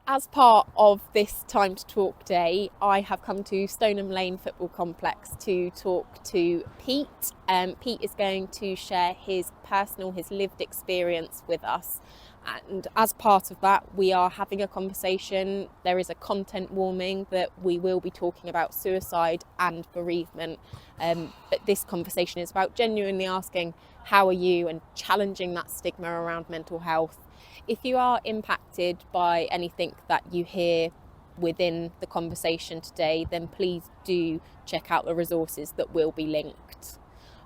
As part of this Time to Talk day, I have come to Stoneham Lane Football Complex to talk to Pete. Pete is going to share his lived experience with us. And as part of that, we are having a conversation. There is a content warning that we will be talking about suicide and bereavement. But this conversation is about genuinely asking, how are you, and challenging that stigma around mental health. If you are impacted by anything that you hear within the conversation today, then please do check out the resources that will be linked.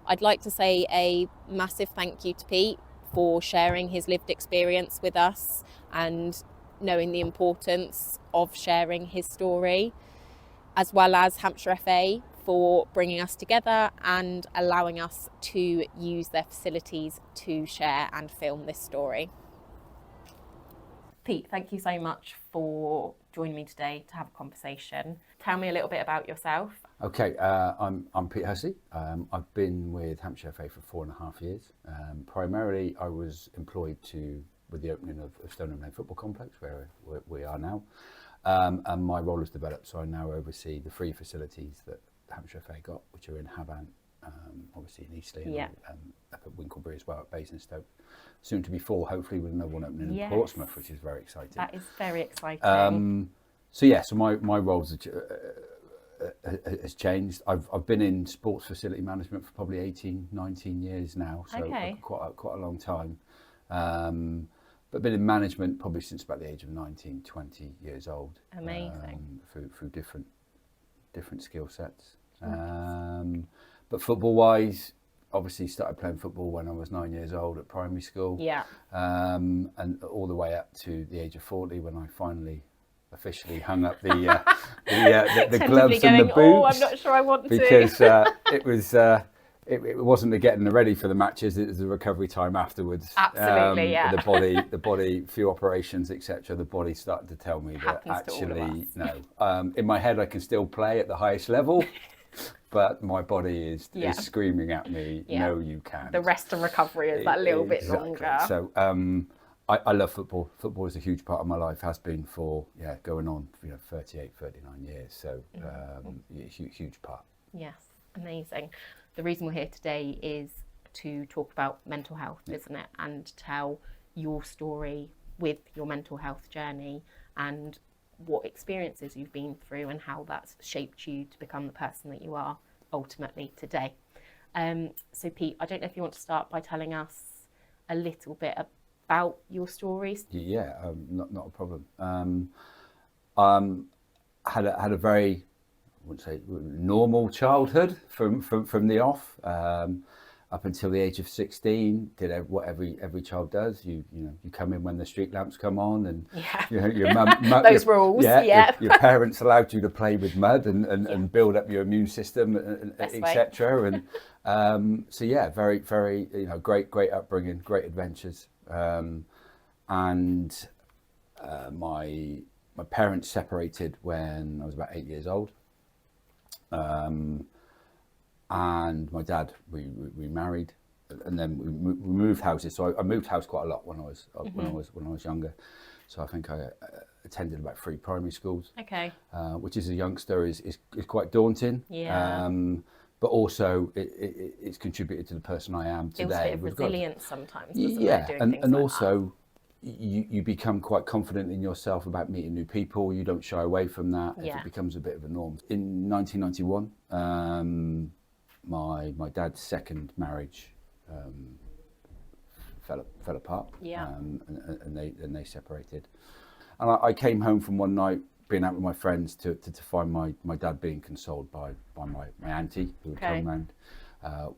I'd like to say a massive thank you to Pete for sharing his lived experience with us and knowing the importance of sharing his story, as well as Hampshire FA for bringing us together and allowing us to use their facilities to share and film this story. Pete, thank you so much for joining me today to have a conversation. Tell me a little bit about yourself. Okay, I'm Pete Hussey. I've been with Hampshire FA for 4.5 years. Primarily, I was employed with the opening of Stoneham Lane Football Complex, where we are now, and my role has developed. So I now oversee the 3 facilities that Hampshire FA got, which are in Havant, obviously in Eastleigh, and up at Winklebury as well, at Basingstoke. Soon to be 4, hopefully, with another one opening in Portsmouth, which is very exciting. That is very exciting. So my roles has changed. I've been in sports facility management for probably 18, 19 years now, so quite a long time. But been in management probably since about the age of 19, 20 years old. Amazing. Through different skill sets. But football-wise, obviously started playing football when I was 9 years old at primary school. Yeah. And all the way up to the age of 40 when I finally officially hung up the gloves and the boots. Oh, I'm not sure I want to. Because it wasn't the getting ready for the matches, it was the recovery time afterwards. Absolutely, yeah. The body, few operations, etc. The body started to tell me that actually, no. In my head, I can still play at the highest level, but my body is screaming at me, no, you can't. The rest of recovery is that little bit longer. So I love football. Football is a huge part of my life, has been for, going on, 38, 39 years. So huge part. Yes, amazing. The reason we're here today is to talk about mental health, isn't it? And tell your story with your mental health journey and what experiences you've been through and how that's shaped you to become the person that you are ultimately today. So Pete, I don't know if you want to start by telling us a little bit about your stories. Yeah, not a problem. Had a very, I wouldn't say normal childhood from the off. Up until the age of 16, did what every child does. You come in when the street lamps come on, and your mum those rules. Your parents allowed you to play with mud and build up your immune system, etc. And very great upbringing, great adventures. And my parents separated when I was about 8 years old. And my dad remarried, and then we moved houses. So I moved house quite a lot when I was younger. So I think I attended about 3 primary schools. Okay. Which as a youngster is quite daunting. Yeah. But also it's contributed to the person I am today. It was a bit of resilience sometimes, doesn't it? And also you become quite confident in yourself about meeting new people. You don't shy away from that. It becomes a bit of a norm. In 1991, my dad's second marriage fell apart. Yeah. And they separated. And I came home from one night, being out with my friends, to find my dad being consoled by my auntie who had come round,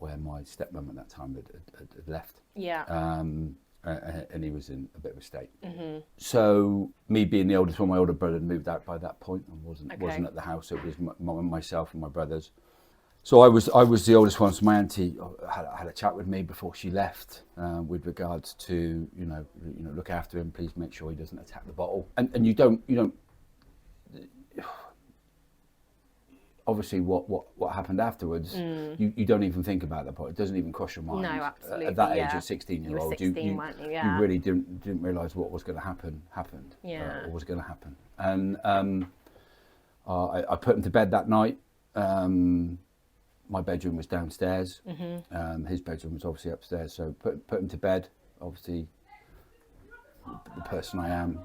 where my stepmom at that time had left. Yeah. And he was in a bit of a state. Mm-hmm. So me being the oldest one, my older brother had moved out by that point and wasn't at the house. It was myself and my brothers. So I was the oldest one. So my auntie had a chat with me before she left, with regards to look after him. Please make sure he doesn't attack the bottle. And you don't. obviously what happened afterwards, you don't even think about that point. It doesn't even cross your mind. No, absolutely. At that age, yeah. at 16-year-old, You were 16, weren't you? Yeah. you really didn't realise what was going to happened. Yeah. Or was going to happen. And I put him to bed that night. My bedroom was downstairs. His bedroom was obviously upstairs. So put him to bed. Obviously, the person I am,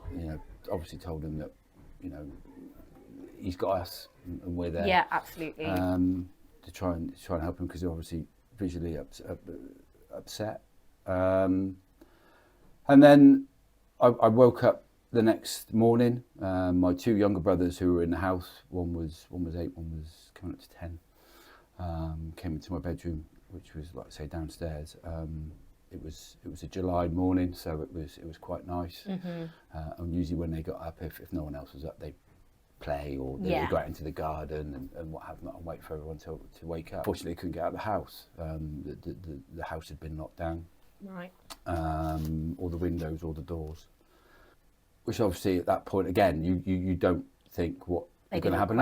obviously told him that, he's got us and we're there. Yeah, absolutely. To try and help him, because he's obviously visually upset. And then I woke up the next morning. My two younger brothers who were in the house, one was 8, one was coming up to 10, came into my bedroom, which was, like I say, downstairs. It was a July morning, so it was quite nice. And usually when they got up, if no one else was up, they play, or they go out into the garden and what have not, and wait for everyone to wake up. Fortunately, they couldn't get out of the house. The house had been knocked down. Right. All the windows, all the doors. Which obviously at that point, again, you don't think what is going to happen.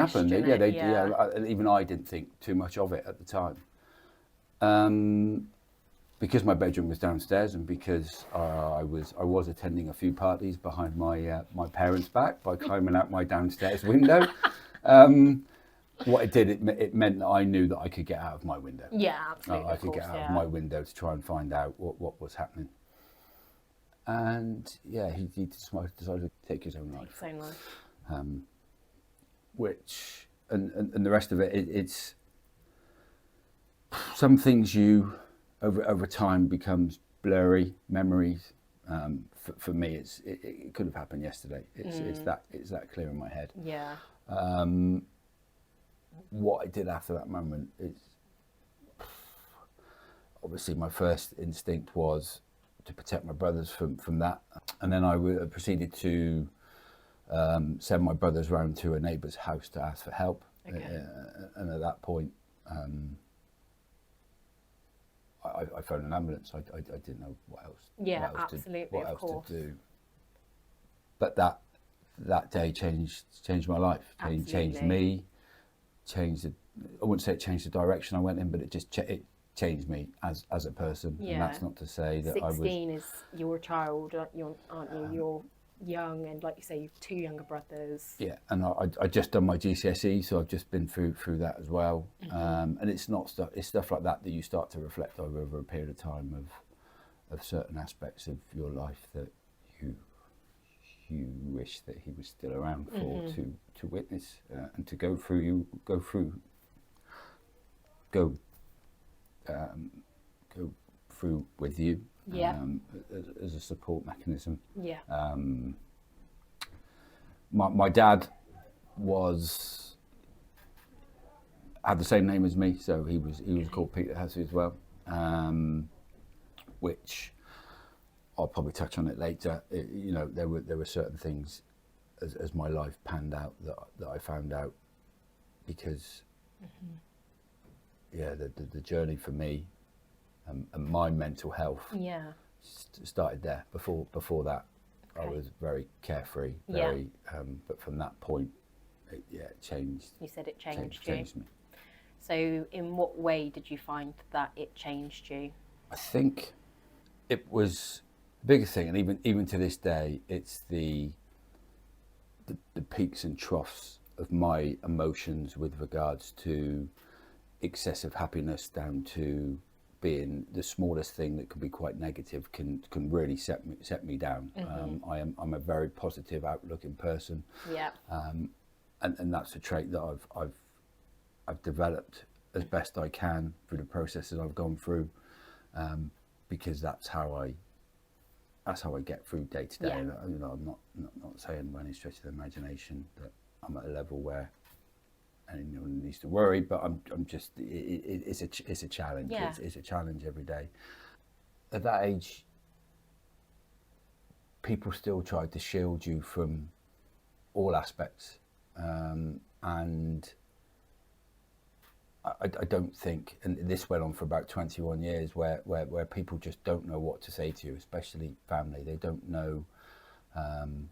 Even I didn't think too much of it at the time. Because my bedroom was downstairs, and because I was attending a few parties behind my parents' back by climbing out my downstairs window. What it did, it meant that I knew that I could get out of my window. Yeah, absolutely. I could get out of my window to try and find out what was happening. And he decided to take his own life. Which and the rest of it's some things you over time becomes blurry memories. For me, it could have happened yesterday. It's that clear in my head. Yeah. What I did after that moment is, obviously my first instinct was to protect my brothers from that, and then I proceeded to send my brothers round to a neighbour's house to ask for help. Okay. And at that point, I phoned an ambulance. I didn't know what else. Yeah, what else absolutely. what of else course. to do. But that day changed my life. Changed me. I wouldn't say it changed the direction I went in, but it just it changed me as a person. Yeah. And that's not to say that 16 is your child, aren't you? You're young, and like you say, you've 2 younger brothers. Yeah, and I just done my GCSE, so I've just been through that as well. And it's stuff like that you start to reflect over a period of time of certain aspects of your life that you wish that he was still around for to witness and to go through with you. As a support mechanism. Yeah. My dad had the same name as me, so he was called Peter Hussey as well, which I'll probably touch on it later. There were certain things as my life panned out that I found out, because the journey for me and my mental health started there. Before that, I was very carefree, but from that point, it changed. You said it changed me. So in what way did you find that it changed you? I think it was the biggest thing, and even to this day, it's the peaks and troughs of my emotions with regards to excessive happiness down to being the smallest thing that can be quite negative can really set me down. I'm a very positive, outlooking person. Yeah. And that's a trait that I've developed as best I can through the processes I've gone through, because that's how I get through day to day. Yeah. And, I'm not saying by any stretch of the imagination that I'm at a level where anyone needs to worry, but I'm just it's a challenge. Yeah. It's a challenge every day. At that age, people still tried to shield you from all aspects, and I don't think, and this went on for about 21 years, where people just don't know what to say to you, especially family. They don't know,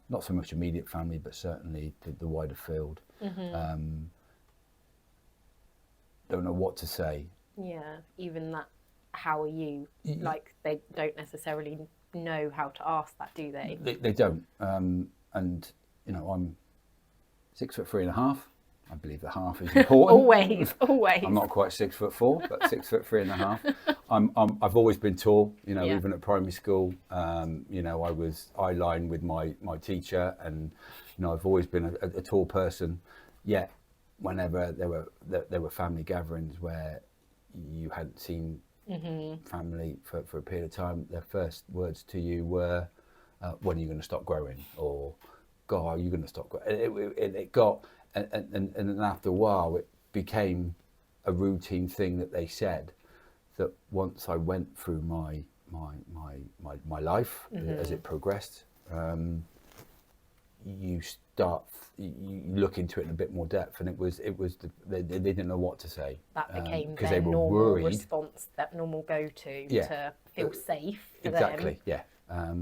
not so much immediate family, but certainly the wider field. don't know what to say. Yeah, even that, how are you? Like, they don't necessarily know how to ask that, do they? They don't. And, you know, I'm 6'3.5". I believe the half is important. always. I'm not quite 6'4", but 6'3.5". I've always been tall, you know, even at primary school. You know, I was eye line with my teacher, and, you know, I've always been a tall person. Yet, whenever there were family gatherings where you hadn't seen family for a period of time, their first words to you were, when are you going to stop growing? Or, God, are you going to stop growing? It got, and then after a while, it became a routine thing that they said, that once I went through my life as it progressed, you look into it in a bit more depth, and they didn't know what to say. That became because their they were normal worried. response, that normal go-to to feel safe for Exactly, them. yeah.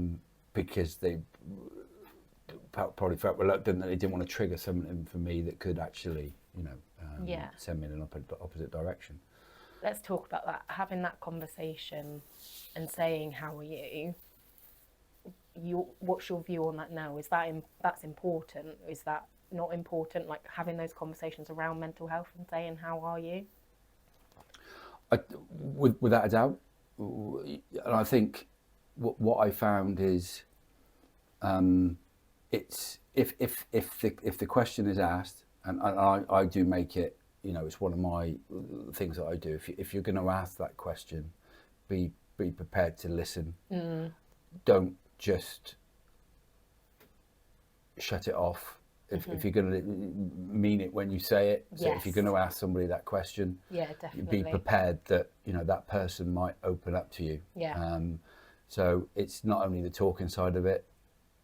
Because they probably felt reluctant, that they didn't want to trigger something for me that could actually, you know, send me in an opposite direction. Let's talk about that. Having that conversation and saying, how are you? What's your view on that now? Is that's important? Is that not important? Like, having those conversations around mental health and saying, how are you? Without a doubt. And I think what I found is, it's if the question is asked, and I do make it, you know, it's one of my things that I do. If you're going to ask that question, be prepared to listen. Don't just shut it off. If you're going to mean it when you say it, so if you're going to ask somebody that question, definitely be prepared that, you know, that person might open up to you. So it's not only the talking side of it,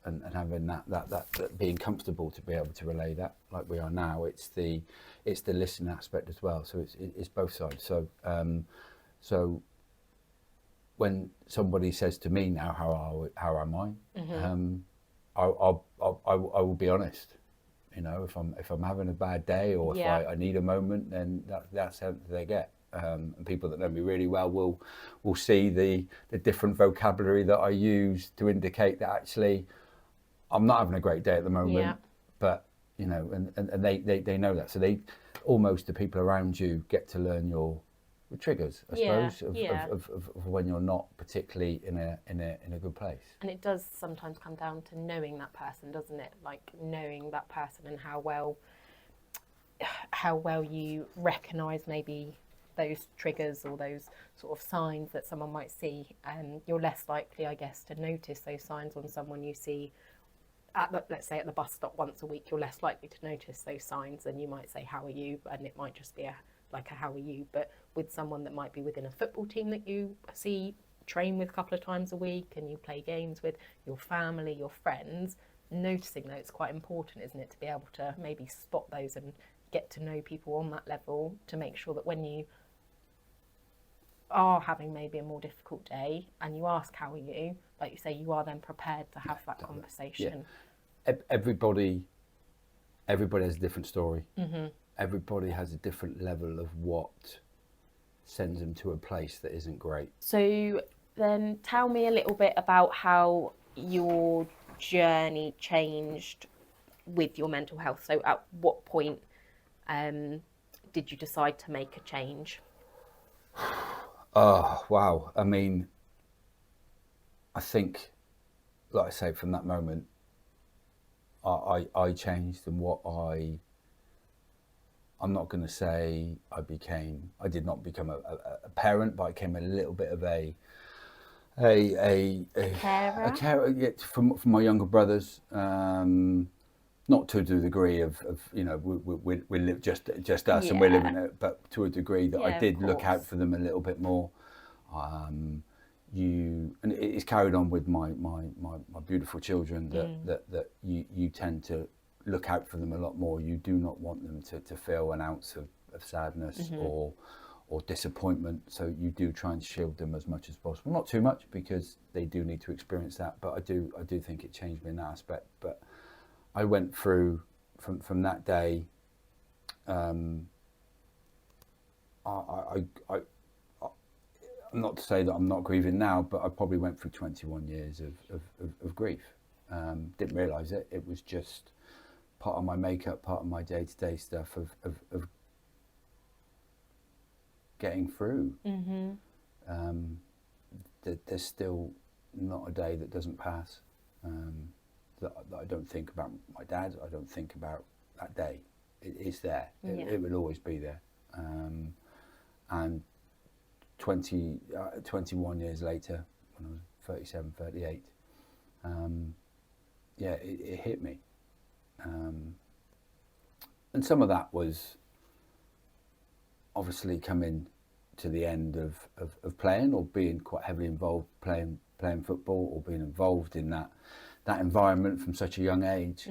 and having that being comfortable to be able to relay that like we are now. It's the listening aspect as well. So it's both sides. So so when somebody says to me now, how am I? I will be honest. You know, if I'm having a bad day, or if I need a moment, then that's how they get. And people that know me really well will see the different vocabulary that I use to indicate that actually I'm not having a great day at the moment. But, you know, and they know that. So they almost, the people around you get to learn your triggers, I suppose, of when you're not particularly in a good place. And it does sometimes come down to knowing that person, doesn't it? Like, knowing that person and how well you recognise maybe those triggers or those sort of signs that someone might see. And you're less likely, I guess, to notice those signs on someone you see let's say at the bus stop once a week. You're less likely to notice those signs, and you might say, how are you? And it might just be a how are you? But with someone that might be within a football team that you see, train with a couple of times a week, and you play games with, your family, your friends, noticing those is quite important, isn't it? To be able to maybe spot those and get to know people on that level, to make sure that when you are having maybe a more difficult day and you ask, how are you? Like you say, you are then prepared to have that conversation. Everybody has a different story. Everybody has a different level of what sends them to a place that isn't great. So then tell me a little bit about how your journey changed with your mental health. So at what point did you decide to make a change? Oh, wow. I mean, I think, like I say, from that moment, I changed, and I'm not going to say I did not become a parent, but I became a little bit of a carer from my younger brothers. Not to the degree of you know, we live just us and we're living it, but to a degree that I did look out for them a little bit more. And it's carried on with my beautiful children that you tend to look out for them a lot more. You do not want them to feel an ounce of sadness or disappointment, so you do try and shield them as much as possible. Not too much, because they do need to experience that, but I do think it changed me in that aspect. But I went through from that day. I not to say that I'm not grieving now, but I probably went through 21 years of grief. Didn't realise it. It was just part of my makeup, part of my day-to-day stuff of getting through. There's still not a day that doesn't pass that I don't think about my dad. I don't think about that day. It's there. It will always be there. And 21 years later, when I was 37, 38, it hit me. And some of that was obviously coming to the end of playing, or being quite heavily involved playing football, or being involved in that environment from such a young age.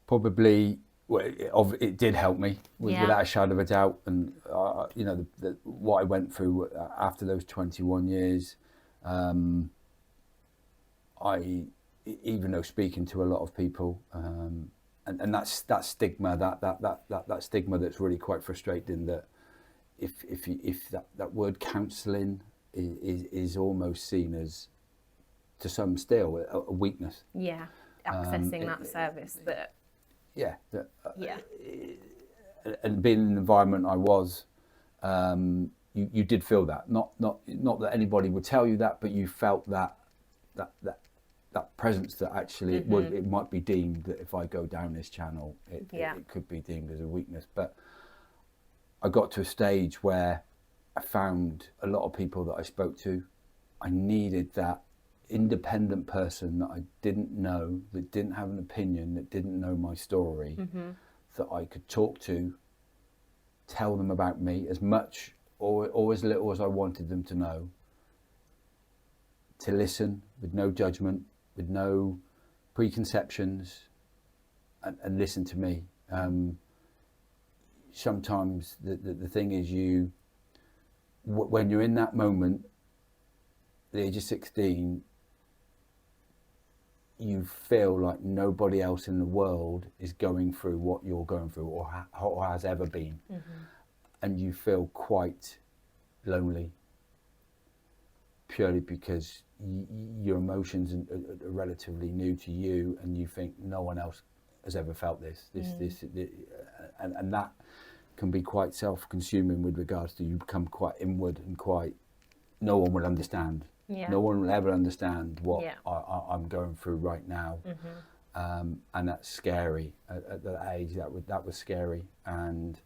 Probably, well, it did help me without a shadow of a doubt. And you know, what I went through after those 21 years, I, even though speaking to a lot of people, and that stigma, that stigma that's really quite frustrating. That if that word counselling is almost seen as, to some still, a weakness. Yeah, accessing that service that. Yeah. And being in the environment I was, you did feel that. Not that anybody would tell you that, but you felt that presence that actually it might be deemed that if I go down this channel, it could be deemed as a weakness. But I got to a stage where I found a lot of people that I spoke to. I needed that independent person that I didn't know, that didn't have an opinion, that didn't know my story, that I could talk to, tell them about me as much or as little as I wanted them to know, to listen with no judgment, with no preconceptions, and listen to me. Sometimes the thing is, when you're in that moment, the age of 16, you feel like nobody else in the world is going through what you're going through, or has ever been. And you feel quite lonely, purely because your emotions are relatively new to you, and you think no one else has ever felt this, and that can be quite self-consuming with regards to, you become quite inward and quite, no one will understand. No one will ever understand what I'm going through right now. And that's scary. At that age, that was scary. And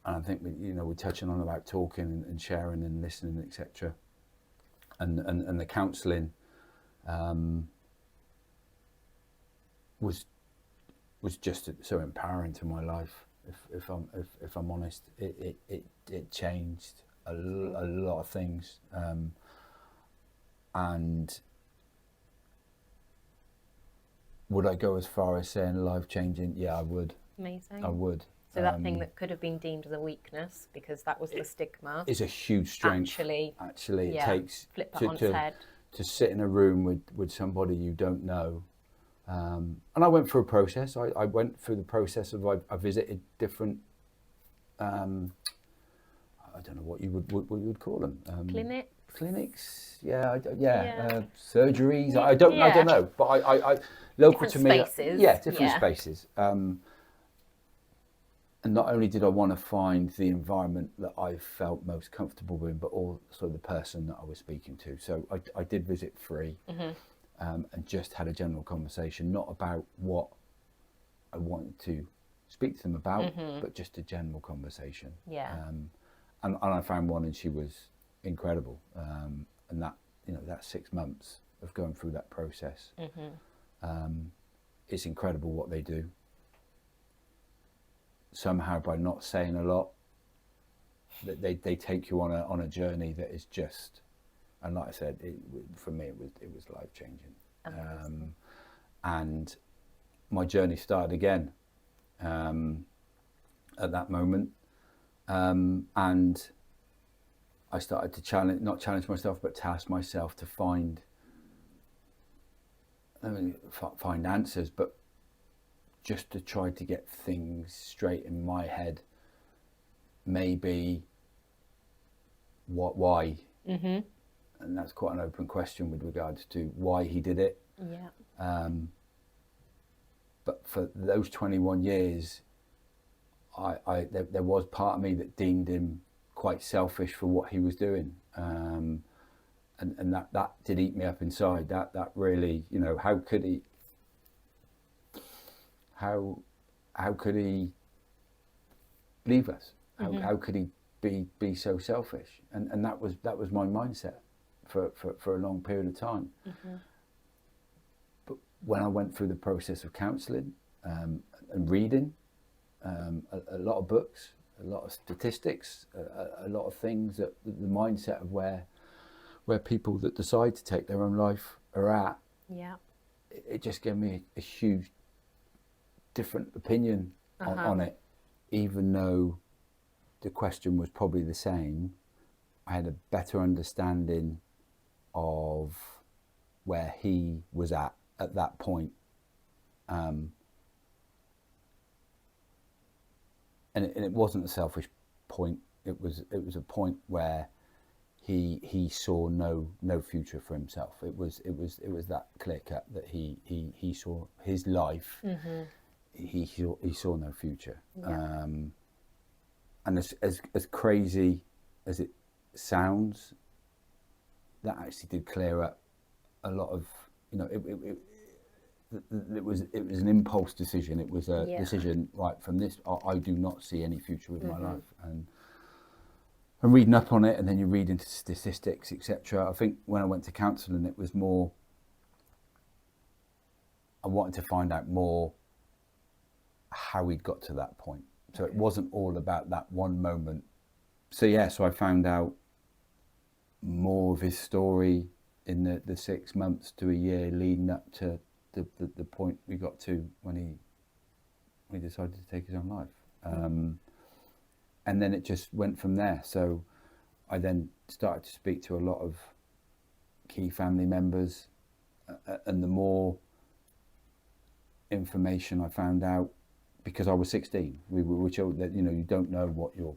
I think we're touching on about talking and sharing and listening, etc. And the counselling was just so empowering to my life. If I'm honest, it changed a lot of things. And would I go as far as saying life changing? Yeah, I would. Amazing. I would. So that thing that could have been deemed as a weakness, because that was the stigma, is a huge strength. Actually, it takes flip it on its head. To sit in a room with somebody you don't know. And I went through a process. I went through the process of, I visited different, I don't know what you would call them. Clinics, surgeries. I don't know, but I local different to me, spaces. Different spaces. And not only did I want to find the environment that I felt most comfortable with, but also the person that I was speaking to. So I did visit 3, and just had a general conversation, not about what I wanted to speak to them about, but just a general conversation. And I found one, and she was incredible. And that 6 months of going through that process, it's incredible what they do. Somehow, by not saying a lot, they take you on a journey that is just, and like I said, for me it was life changing. And my journey started again at that moment, and I started to not challenge myself, but task myself to find answers, but just to try to get things straight in my head. Maybe why? Mm-hmm. And that's quite an open question with regards to why he did it. Yeah. But for those 21 years, there was part of me that deemed him quite selfish for what he was doing. And that did eat me up inside. That really, you know, how could he leave us? How could he be so selfish? And that was my mindset for a long period of time. Mm-hmm. But when I went through the process of counselling and reading a lot of books, a lot of statistics, a lot of things, that the mindset of where people that decide to take their own life are at, yeah, it just gave me a huge different opinion on it. Even though the question was probably the same, I had a better understanding of where he was at that point. And it wasn't a selfish point. It was a point where he saw no future for himself. It was that clear cut that he saw his life. Mm-hmm. He saw no future. Yeah. And as crazy as it sounds, that actually did clear up a lot of, you know, it was an impulse decision. It was a decision, right, from this, I do not see any future with my life. And reading up on it, and then you read into statistics, etc. I think when I went to counselling, it was more, I wanted to find out more how he'd got to that point. So it wasn't all about that one moment. So I found out more of his story in the 6 months to a year leading up to the point we got to when he decided to take his own life. And then it just went from there. So I then started to speak to a lot of key family members, and the more information I found out, because I was 16, we were children, that, you know, you don't know what your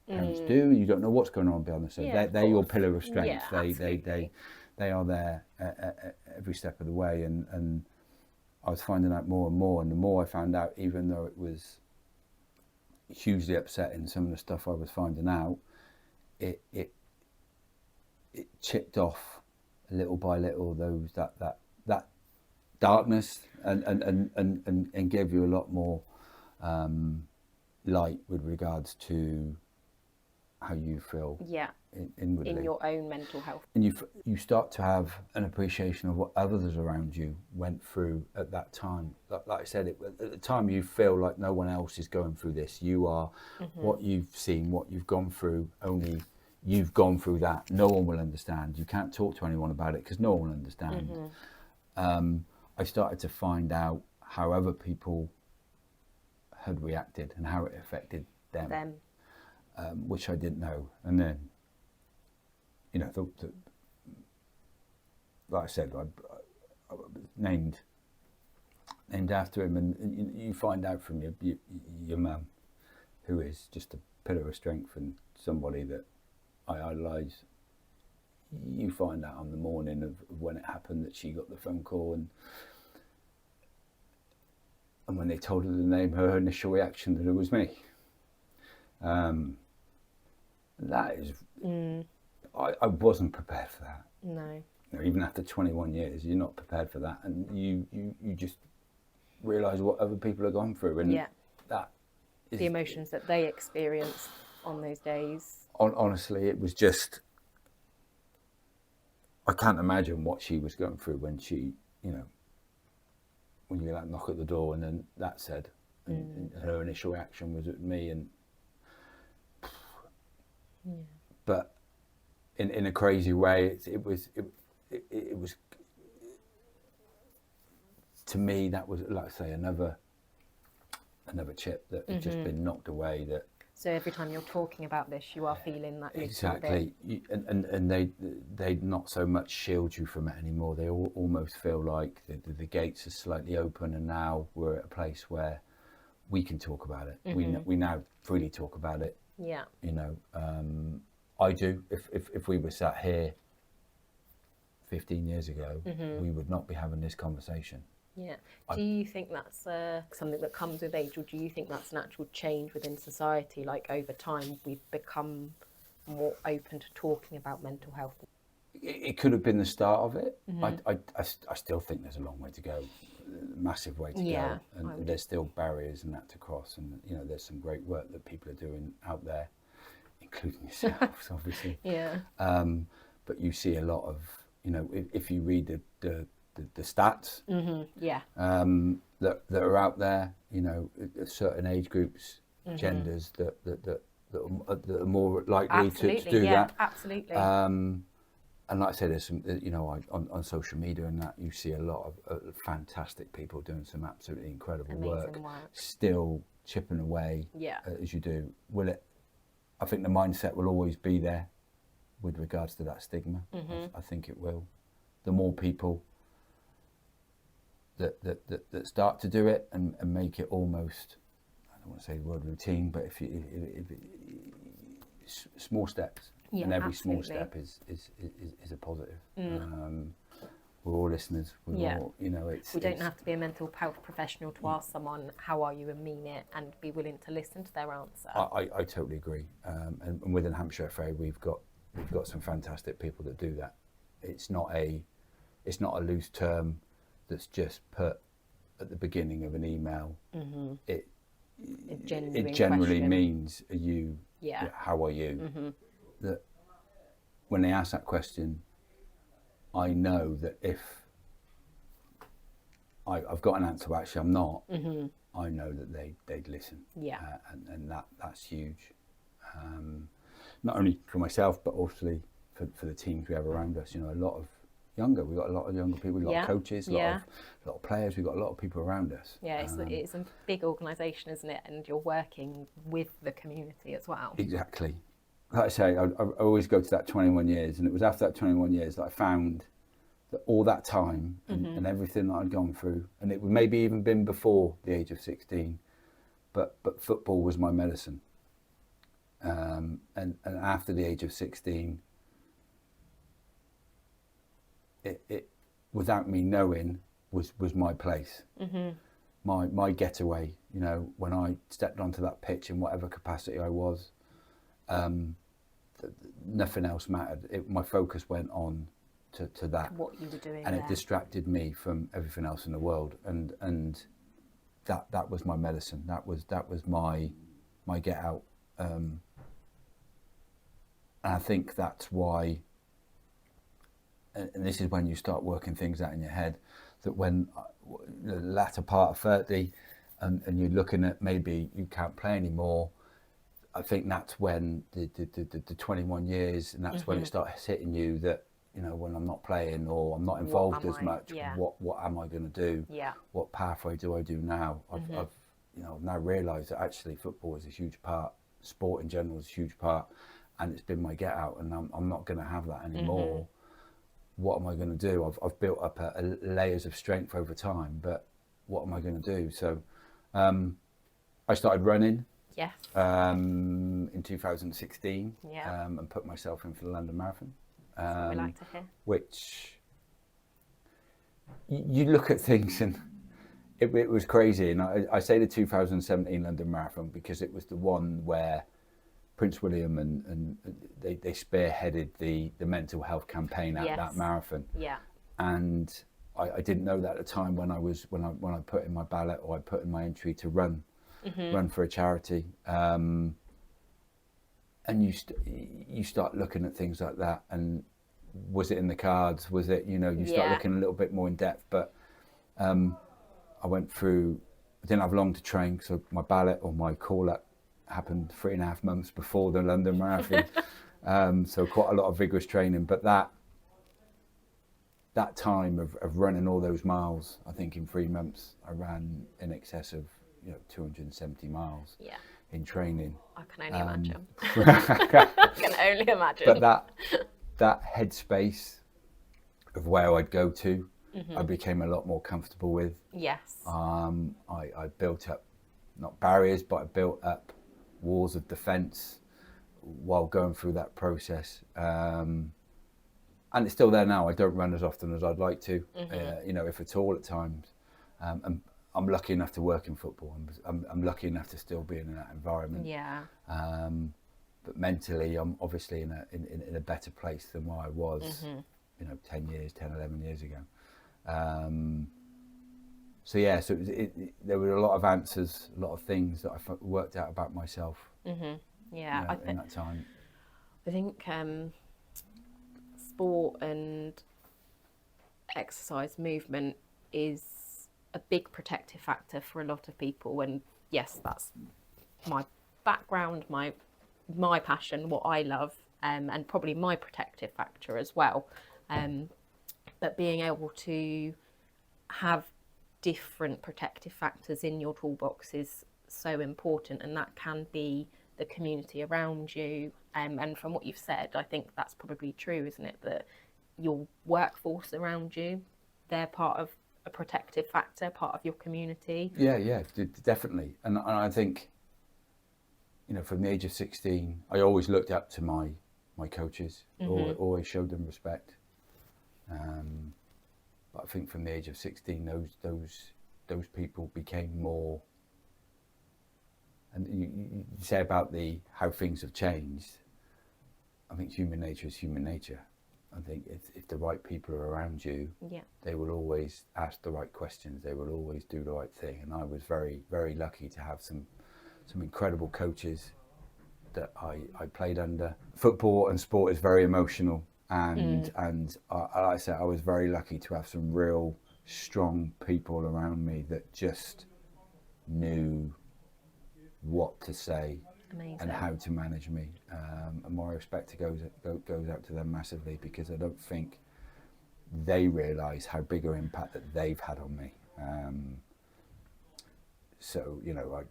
parents do, you don't know what's going on behind the scenes. They're your pillar of strength. They are there at every step of the way, and I was finding out more and more, and the more I found out, even though it was hugely upsetting, some of the stuff I was finding out, it chipped off little by little those that darkness, and gave you a lot more light with regards to how you feel inwardly, in your own mental health. And you start to have an appreciation of what others around you went through at that time. Like I said, at the time you feel like no one else is going through this. You are what you've seen, what you've gone through, only you've gone through that. No one will understand. You can't talk to anyone about it because no one will understand. I started to find out how other people had reacted and how it affected them. Which I didn't know. And then, you know, like I said, I was named after him, and you find out from your mum, who is just a pillar of strength and somebody that I idolise. You find out on the morning of when it happened that she got the phone call, and when they told her the name, her initial reaction that it was me. That is, I wasn't prepared for that. No. You know, even after 21 years, you're not prepared for that, and you just realise what other people have gone through, and that is the emotions that they experienced on those days. Honestly, it was just, I can't imagine what she was going through when she, you know, when you get that knock at the door, and then that said, and her initial reaction was at me, and but in a crazy way, it was to me, that was, like I say, another chip that had just been knocked away. So every time you're talking about this, you are feeling that exactly, and they not so much shield you from it anymore. They almost feel like the gates are slightly open, and now we're at a place where we can talk about it. We now freely talk about it. Yeah. You know, I do. If we were sat here 15 years ago, we would not be having this conversation. Yeah. Do you think that's something that comes with age, or do you think that's an actual change within society? Like over time, we've become more open to talking about mental health. It could have been the start of it. I still think there's a long way to go, massive way to go, and there's still barriers and that to cross. And you know, there's some great work that people are doing out there, including yourselves, obviously. Yeah. But you see a lot of, you know, if you read the stats that are out there, you know, certain age groups, genders that are more likely to do that. Absolutely. And like I said, there's some, you know, on social media and that, you see a lot of fantastic people doing some absolutely incredible work, still chipping away as you do. I think the mindset will always be there with regards to that stigma. I think it will. The more people that start to do it and make it almost, I don't want to say the word routine, but if small steps, and every small step is a positive. We're all listeners. We're all, you know, we don't have to be a mental health professional to ask someone how are you and mean it, and be willing to listen to their answer. I totally agree. And within Hampshire FA, we've got some fantastic people that do that. It's not a loose term that's just put at the beginning of an email. It generally means, are you? How are you? That when they ask that question, I know that if I've got an answer, actually I'm not, I know that they'd listen. And that's huge. Not only for myself, but also for the teams we have around us. You know, we've got a lot of younger people, we've got coaches, a lot of players, we've got a lot of people around us. It's a big organisation, isn't it? And you're working with the community as well. Exactly. Like I say, I always go to that 21 years, and it was after that 21 years that I found that all that time and everything that I'd gone through, and it would maybe even been before the age of 16, but football was my medicine. And after the age of 16, it without me knowing was my place, my getaway. You know, when I stepped onto that pitch in whatever capacity I was, nothing else mattered. My focus went on to that, what you were doing, and it distracted me from everything else in the world, and that was my medicine. That was my get out. And I think that's why, and this is when you start working things out in your head, that when the latter part of 30 and you're looking at maybe you can't play anymore, I think that's when the 21 years, and that's when it starts hitting you that, you know, when I'm not playing or I'm not involved as much, what am I going to do? What pathway do I do now? I've now realised that actually football is a huge part, sport in general is a huge part, and it's been my get out, and I'm not going to have that anymore. What am I going to do? I've built up layers of strength over time, but what am I going to do? So I started running in 2016 and put myself in for the London Marathon. That's what we like to hear. Which you look at things and it was crazy. And I say the 2017 London Marathon because it was the one where Prince William and they spearheaded the mental health campaign at that marathon. And I didn't know that at the time when I put in my ballot or I put in my entry to run for a charity. And you start looking at things like that, and was it in the cards? Was it, you start looking a little bit more in depth. But I went through, I didn't have long to train, so my ballot or my call-up happened 3.5 months before the London Marathon. So quite a lot of vigorous training. But that time of running all those miles, I think in 3 months, I ran in excess of 270 miles. in training. I can only imagine. I can only imagine. But that headspace of where I'd go to, I became a lot more comfortable with. Yes. I built up, not barriers, but I built up walls of defence while going through that process. And it's still there now. I don't run as often as I'd like to, if at all at times. And I'm lucky enough to work in football. I'm lucky enough to still be in that environment. Yeah. But mentally, I'm obviously in a better place than where I was, 10, 11 years ago. So there were a lot of answers, a lot of things that I worked out about myself. Yeah, in that time. I think sport and exercise movement is a big protective factor for a lot of people, and yes, that's my background, my passion, what I love, and probably my protective factor as well. But being able to have different protective factors in your toolbox is so important, and that can be the community around you. And from what you've said, I think that's probably true, isn't it? That your workforce around you, they're part of a protective factor, part of your community. Yeah, definitely. And I think, from the age of 16, I always looked up to my coaches, always showed them respect. But I think from the age of 16, those people became more. And you say about how things have changed. I think human nature is human nature. I think if the right people are around you, they will always ask the right questions. They will always do the right thing. And I was very, very lucky to have some incredible coaches that I played under. Football and sport is very emotional, and like I said, I was very lucky to have some real strong people around me that just knew what to say. Amazing. And how to manage me, and my respect goes out to them massively, because I don't think they realise how big an impact that they've had on me. So I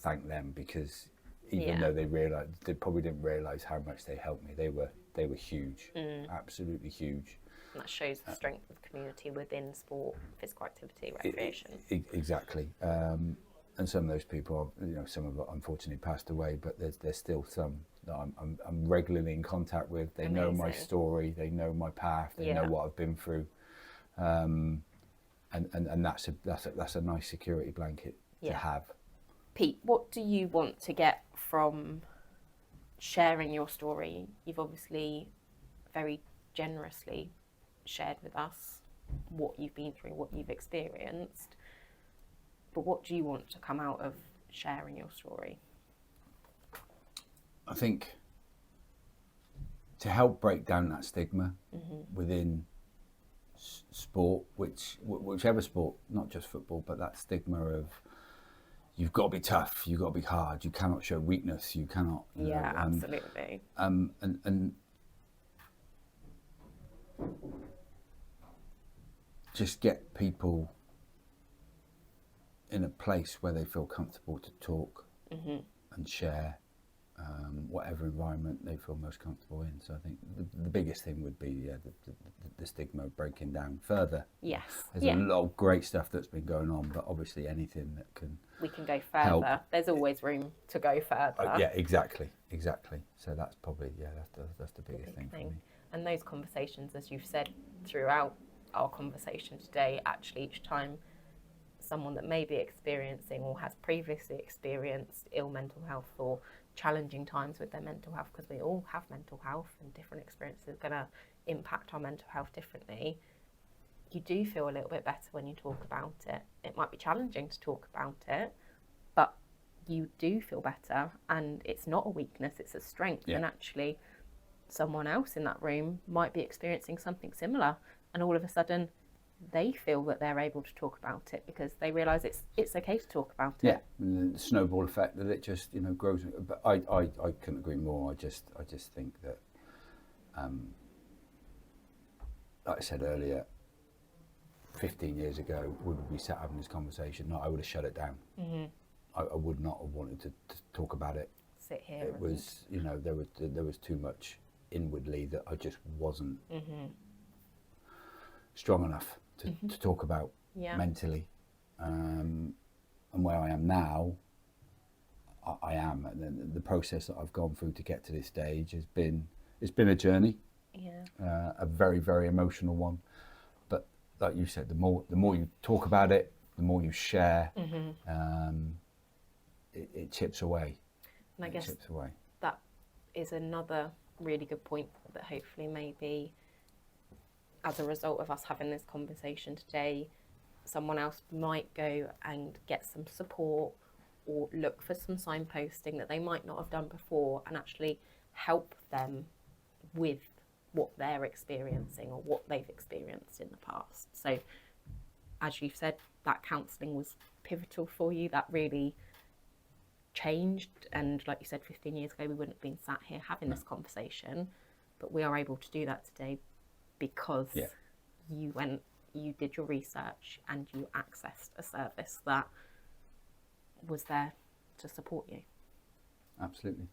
thank them, because even though they probably didn't realise how much they helped me. They were huge, absolutely huge. And that shows the strength of community within sport, physical activity, recreation. Exactly. And some of those people, some have unfortunately passed away, but there's still some that I'm regularly in contact with. They know my story, they know my path, they know what I've been through, and that's a nice security blanket to have. Pete, what do you want to get from sharing your story? You've obviously very generously shared with us what you've been through, what you've experienced. But what do you want to come out of sharing your story? I think to help break down that stigma within sport, whichever sport, not just football, but that stigma of you've got to be tough, you've got to be hard, you cannot show weakness, you cannot. Absolutely. And just get people in a place where they feel comfortable to talk and share whatever environment they feel most comfortable in. So I think the biggest thing would be the stigma breaking down further. Yes. There's a lot of great stuff that's been going on, but obviously anything that we can go further. Help. There's always room to go further. Yeah, exactly. So that's probably that's the biggest thing for me. And those conversations, as you've said throughout our conversation today, actually each time someone that may be experiencing or has previously experienced ill mental health or challenging times with their mental health, because we all have mental health and different experiences are going to impact our mental health differently, you do feel a little bit better when you talk about it. It might be challenging to talk about it, but you do feel better, and it's not a weakness, it's a strength. And actually someone else in that room might be experiencing something similar, and all of a sudden they feel that they're able to talk about it because they realise it's okay to talk about it. Yeah, and the snowball effect that it just grows. But I couldn't agree more. I just think that, like I said earlier, 15 years ago, would we sat having this conversation? No, I would have shut it down. I would not have wanted to talk about it. Sit here. It was, you know, there was too much inwardly that I just wasn't strong enough to talk about mentally. And where I am now, I am, and the process that I've gone through to get to this stage it's been a journey, a very, very emotional one. But like you said, the more you talk about it, the more you share, it chips away. And I guess that is another really good point that hopefully maybe as a result of us having this conversation today, someone else might go and get some support or look for some signposting that they might not have done before and actually help them with what they're experiencing or what they've experienced in the past. So as you've said, that counselling was pivotal for you. That really changed, and like you said, 15 years ago we wouldn't have been sat here having this conversation, but we are able to do that today because you did your research and you accessed a service that was there to support you. Absolutely.